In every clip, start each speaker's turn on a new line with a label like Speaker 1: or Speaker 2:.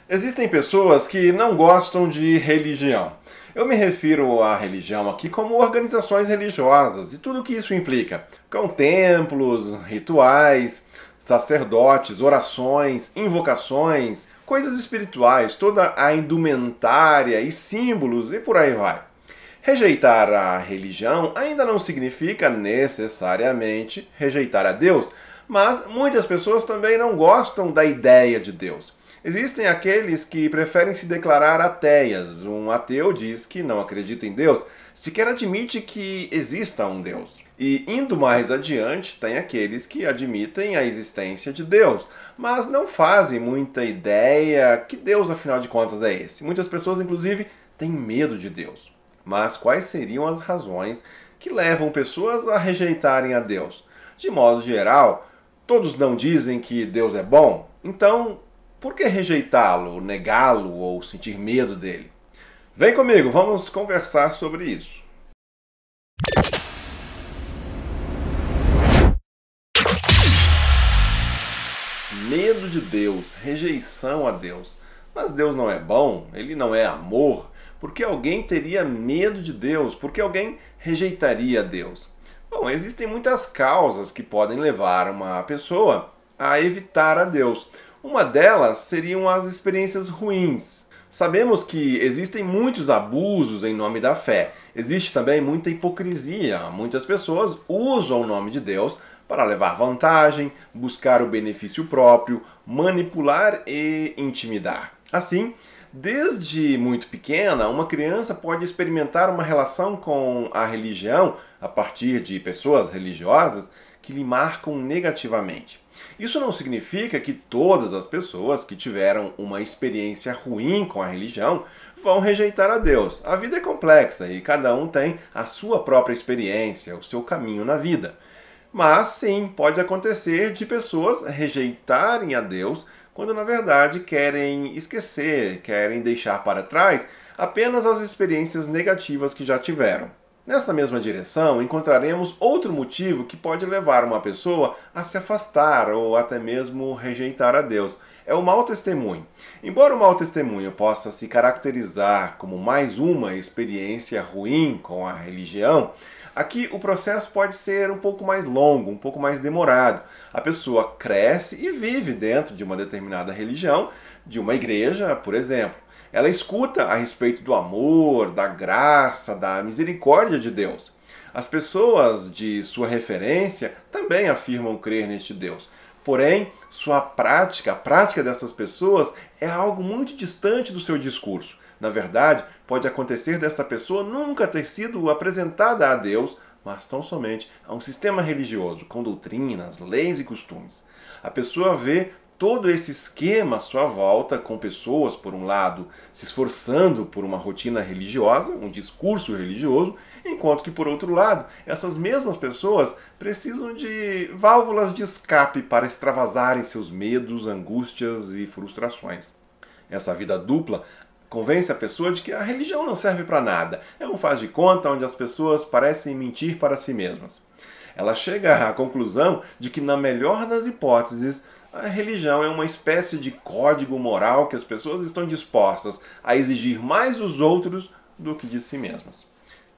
Speaker 1: Existem pessoas que não gostam de religião. Eu me refiro à religião aqui como organizações religiosas e tudo o que isso implica. Com templos, rituais, sacerdotes, orações, invocações, coisas espirituais, toda a indumentária e símbolos e por aí vai. Rejeitar a religião ainda não significa necessariamente rejeitar a Deus, mas muitas pessoas também não gostam da ideia de Deus. Existem aqueles que preferem se declarar ateias. Um ateu diz que não acredita em Deus, sequer admite que exista um Deus. E indo mais adiante, tem aqueles que admitem a existência de Deus, mas não fazem muita ideia que Deus, afinal de contas, é esse. Muitas pessoas, inclusive, têm medo de Deus. Mas quais seriam as razões que levam pessoas a rejeitarem a Deus? De modo geral, todos não dizem que Deus é bom, então por que rejeitá-lo, negá-lo ou sentir medo dele? Vem comigo, vamos conversar sobre isso. Medo de Deus, rejeição a Deus. Mas Deus não é bom, ele não é amor. Por que alguém teria medo de Deus? Por que alguém rejeitaria Deus? Bom, existem muitas causas que podem levar uma pessoa a evitar a Deus. Uma delas seriam as experiências ruins. Sabemos que existem muitos abusos em nome da fé. Existe também muita hipocrisia. Muitas pessoas usam o nome de Deus para levar vantagem, buscar o benefício próprio, manipular e intimidar. Assim, desde muito pequena, uma criança pode experimentar uma relação com a religião a partir de pessoas religiosas que lhe marcam negativamente. Isso não significa que todas as pessoas que tiveram uma experiência ruim com a religião vão rejeitar a Deus. A vida é complexa e cada um tem a sua própria experiência, o seu caminho na vida. Mas sim, pode acontecer de pessoas rejeitarem a Deus quando na verdade querem esquecer, querem deixar para trás apenas as experiências negativas que já tiveram. Nessa mesma direção, encontraremos outro motivo que pode levar uma pessoa a se afastar ou até mesmo rejeitar a Deus. É o mau testemunho. Embora o mau testemunho possa se caracterizar como mais uma experiência ruim com a religião, aqui o processo pode ser um pouco mais longo, um pouco mais demorado. A pessoa cresce e vive dentro de uma determinada religião, de uma igreja, por exemplo. Ela escuta a respeito do amor, da graça, da misericórdia de Deus. As pessoas de sua referência também afirmam crer neste Deus. Porém, sua prática, a prática dessas pessoas é algo muito distante do seu discurso. Na verdade, pode acontecer desta pessoa nunca ter sido apresentada a Deus, mas tão somente a um sistema religioso, com doutrinas, leis e costumes. A pessoa vê todo esse esquema à sua volta, com pessoas, por um lado, se esforçando por uma rotina religiosa, um discurso religioso, enquanto que, por outro lado, essas mesmas pessoas precisam de válvulas de escape para extravasarem seus medos, angústias e frustrações. Essa vida dupla convence a pessoa de que a religião não serve para nada. É um faz de conta onde as pessoas parecem mentir para si mesmas. Ela chega à conclusão de que, na melhor das hipóteses, a religião é uma espécie de código moral que as pessoas estão dispostas a exigir mais dos outros do que de si mesmas.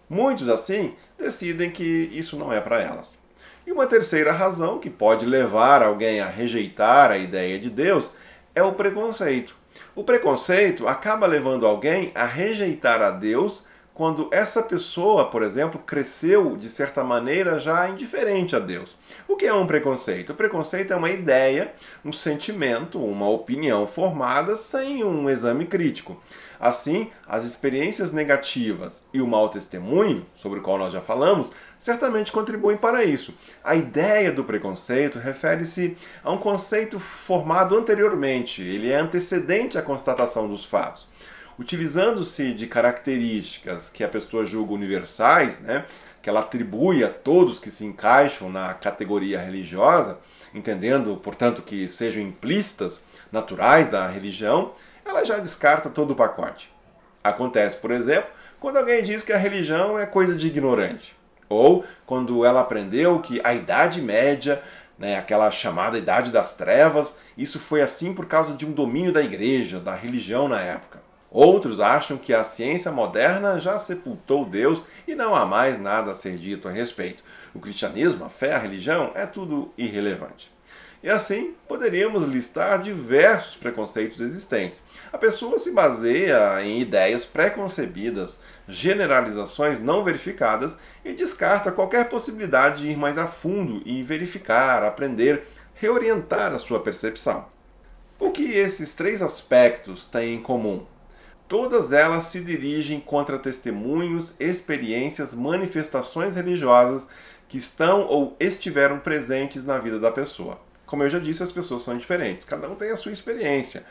Speaker 1: Muitos, assim, decidem que isso não é para elas. E uma terceira razão que pode levar alguém a rejeitar a ideia de Deus é o preconceito. O preconceito acaba levando alguém a rejeitar a Deus quando essa pessoa, por exemplo, cresceu de certa maneira já indiferente a Deus. O que é um preconceito? O preconceito é uma ideia, um sentimento, uma opinião formada sem um exame crítico. Assim, as experiências negativas e o mau testemunho, sobre o qual nós já falamos, certamente contribuem para isso. A ideia do preconceito refere-se a um conceito formado anteriormente, ele é antecedente à constatação dos fatos. Utilizando-se de características que a pessoa julga universais, que ela atribui a todos que se encaixam na categoria religiosa, entendendo, portanto, que sejam implícitas, naturais à religião, ela já descarta todo o pacote. Acontece, por exemplo, quando alguém diz que a religião é coisa de ignorante, ou quando ela aprendeu que a Idade Média né, aquela chamada Idade das Trevas. Isso foi assim por causa de um domínio da igreja, da religião na época. Outros acham que a ciência moderna já sepultou Deus e não há mais nada a ser dito a respeito. O cristianismo, a fé, a religião, é tudo irrelevante. E assim, poderíamos listar diversos preconceitos existentes. A pessoa se baseia em ideias pré-concebidas, generalizações não verificadas e descarta qualquer possibilidade de ir mais a fundo e verificar, aprender, reorientar a sua percepção. O que esses três aspectos têm em comum? Todas elas se dirigem contra testemunhos, experiências, manifestações religiosas que estão ou estiveram presentes na vida da pessoa. Como eu já disse, as pessoas são diferentes, cada um tem a sua experiência,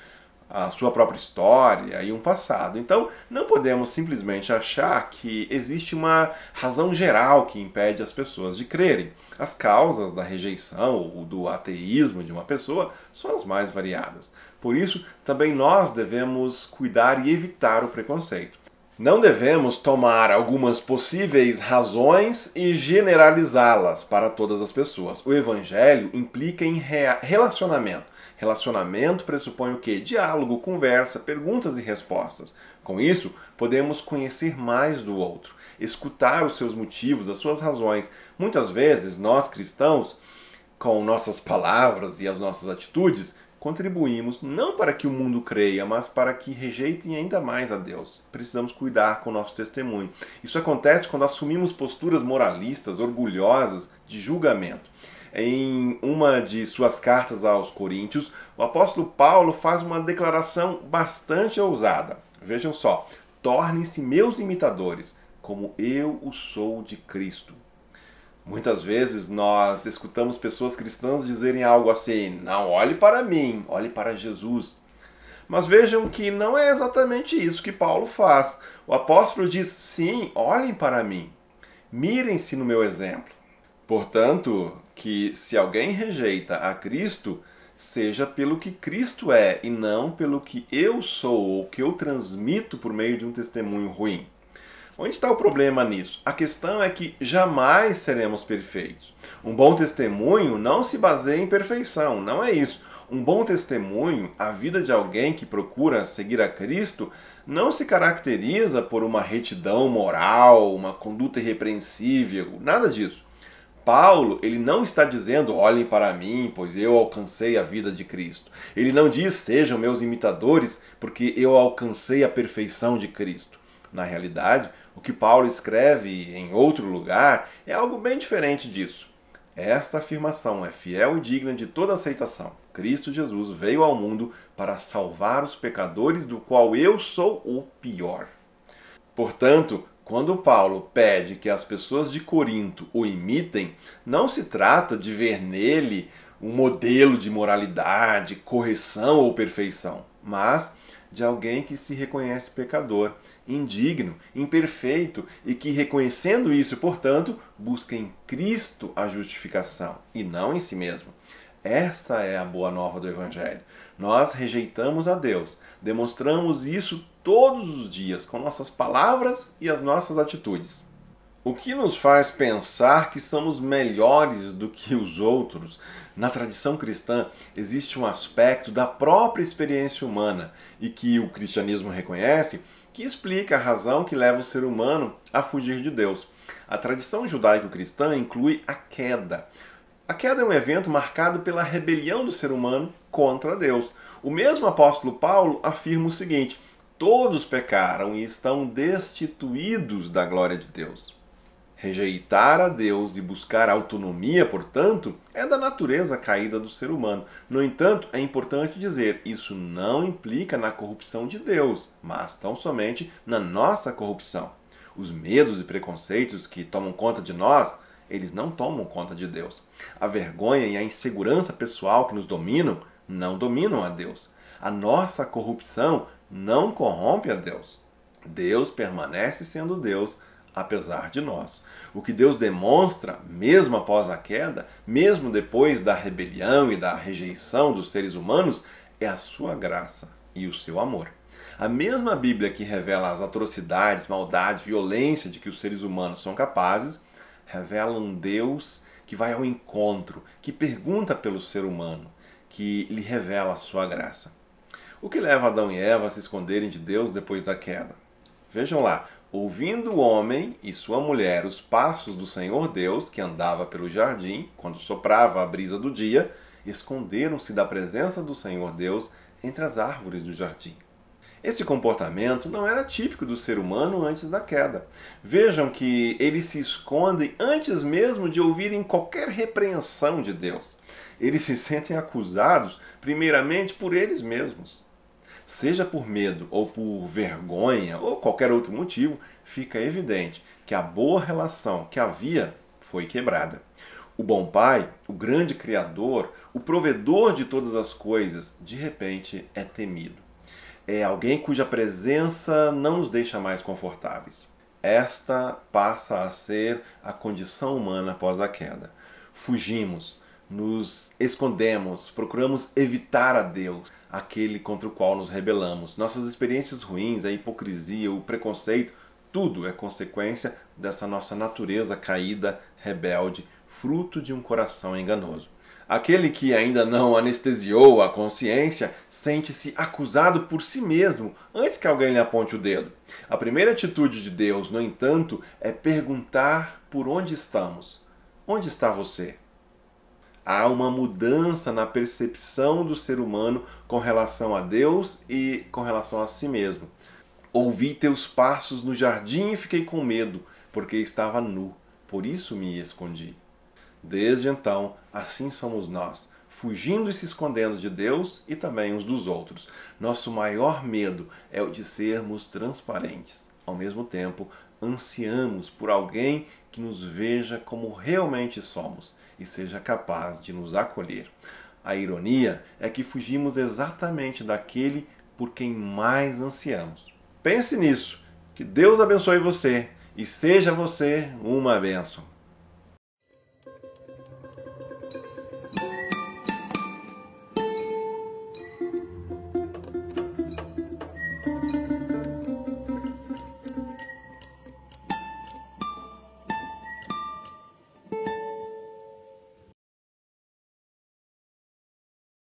Speaker 1: a sua própria história e um passado. Então, não podemos simplesmente achar que existe uma razão geral que impede as pessoas de crerem. As causas da rejeição ou do ateísmo de uma pessoa são as mais variadas. Por isso, também nós devemos cuidar e evitar o preconceito. Não devemos tomar algumas possíveis razões e generalizá-las para todas as pessoas. O evangelho implica em relacionamento. Relacionamento pressupõe o quê? Diálogo, conversa, perguntas e respostas. Com isso, podemos conhecer mais do outro, escutar os seus motivos, as suas razões. Muitas vezes, nós cristãos, com nossas palavras e as nossas atitudes, contribuímos não para que o mundo creia, mas para que rejeitem ainda mais a Deus. Precisamos cuidar com o nosso testemunho. Isso acontece quando assumimos posturas moralistas, orgulhosas, de julgamento. Em uma de suas cartas aos Coríntios, o apóstolo Paulo faz uma declaração bastante ousada. Vejam só: tornem-se meus imitadores, como eu o sou de Cristo. Muitas vezes nós escutamos pessoas cristãs dizerem algo assim: não olhe para mim, olhe para Jesus. Mas vejam que não é exatamente isso que Paulo faz. O apóstolo diz: sim, olhem para mim, mirem-se no meu exemplo. Portanto, que se alguém rejeita a Cristo, seja pelo que Cristo é e não pelo que eu sou ou que eu transmito por meio de um testemunho ruim. Onde está o problema nisso? A questão é que jamais seremos perfeitos. Um bom testemunho não se baseia em perfeição, não é isso. Um bom testemunho, a vida de alguém que procura seguir a Cristo, não se caracteriza por uma retidão moral, uma conduta irrepreensível, nada disso. Paulo, ele não está dizendo: olhem para mim, pois eu alcancei a vida de Cristo. Ele não diz: sejam meus imitadores, porque eu alcancei a perfeição de Cristo. Na realidade, o que Paulo escreve em outro lugar é algo bem diferente disso. Esta afirmação é fiel e digna de toda aceitação. Cristo Jesus veio ao mundo para salvar os pecadores, do qual eu sou o pior. Portanto, quando Paulo pede que as pessoas de Corinto o imitem, não se trata de ver nele um modelo de moralidade, correção ou perfeição, mas de alguém que se reconhece pecador, indigno, imperfeito e que, reconhecendo isso, portanto, busca em Cristo a justificação e não em si mesmo. Essa é a boa nova do Evangelho. Nós rejeitamos a Deus, demonstramos isso todos os dias com nossas palavras e as nossas atitudes. O que nos faz pensar que somos melhores do que os outros? Na tradição cristã existe um aspecto da própria experiência humana e que o cristianismo reconhece, que explica a razão que leva o ser humano a fugir de Deus. A tradição judaico-cristã inclui a queda. A queda é um evento marcado pela rebelião do ser humano contra Deus. O mesmo apóstolo Paulo afirma o seguinte: todos pecaram e estão destituídos da glória de Deus. Rejeitar a Deus e buscar autonomia, portanto, é da natureza caída do ser humano. No entanto, é importante dizer, isso não implica na corrupção de Deus, mas tão somente na nossa corrupção. Os medos e preconceitos que tomam conta de nós, eles não tomam conta de Deus. A vergonha e a insegurança pessoal que nos dominam, não dominam a Deus. A nossa corrupção não corrompe a Deus. Deus permanece sendo Deus, apesar de nós. O que Deus demonstra, mesmo após a queda, mesmo depois da rebelião e da rejeição dos seres humanos, é a sua graça e o seu amor. A mesma Bíblia que revela as atrocidades, maldade, violência de que os seres humanos são capazes, revela um Deus que vai ao encontro, que pergunta pelo ser humano, que lhe revela a sua graça. O que leva Adão e Eva a se esconderem de Deus depois da queda? Vejam lá, ouvindo o homem e sua mulher os passos do Senhor Deus, que andava pelo jardim, quando soprava a brisa do dia, esconderam-se da presença do Senhor Deus entre as árvores do jardim. Esse comportamento não era típico do ser humano antes da queda. Vejam que eles se escondem antes mesmo de ouvirem qualquer repreensão de Deus. Eles se sentem acusados, primeiramente, por eles mesmos. Seja por medo ou por vergonha ou qualquer outro motivo, fica evidente que a boa relação que havia foi quebrada. O bom pai, o grande criador, o provedor de todas as coisas, de repente é temido. É alguém cuja presença não nos deixa mais confortáveis. Esta passa a ser a condição humana após a queda. Fugimos, nos escondemos, procuramos evitar a Deus, aquele contra o qual nos rebelamos. Nossas experiências ruins, a hipocrisia, o preconceito, tudo é consequência dessa nossa natureza caída, rebelde, fruto de um coração enganoso. Aquele que ainda não anestesiou a consciência sente-se acusado por si mesmo antes que alguém lhe aponte o dedo. A primeira atitude de Deus, no entanto, é perguntar por onde estamos. Onde está você? Há uma mudança na percepção do ser humano com relação a Deus e com relação a si mesmo. Ouvi teus passos no jardim e fiquei com medo, porque estava nu, por isso me escondi. Desde então, assim somos nós, fugindo e se escondendo de Deus e também uns dos outros. Nosso maior medo é o de sermos transparentes. Ao mesmo tempo, ansiamos por alguém que nos veja como realmente somos e seja capaz de nos acolher. A ironia é que fugimos exatamente daquele por quem mais ansiamos. Pense nisso. Que Deus abençoe você e seja você uma bênção.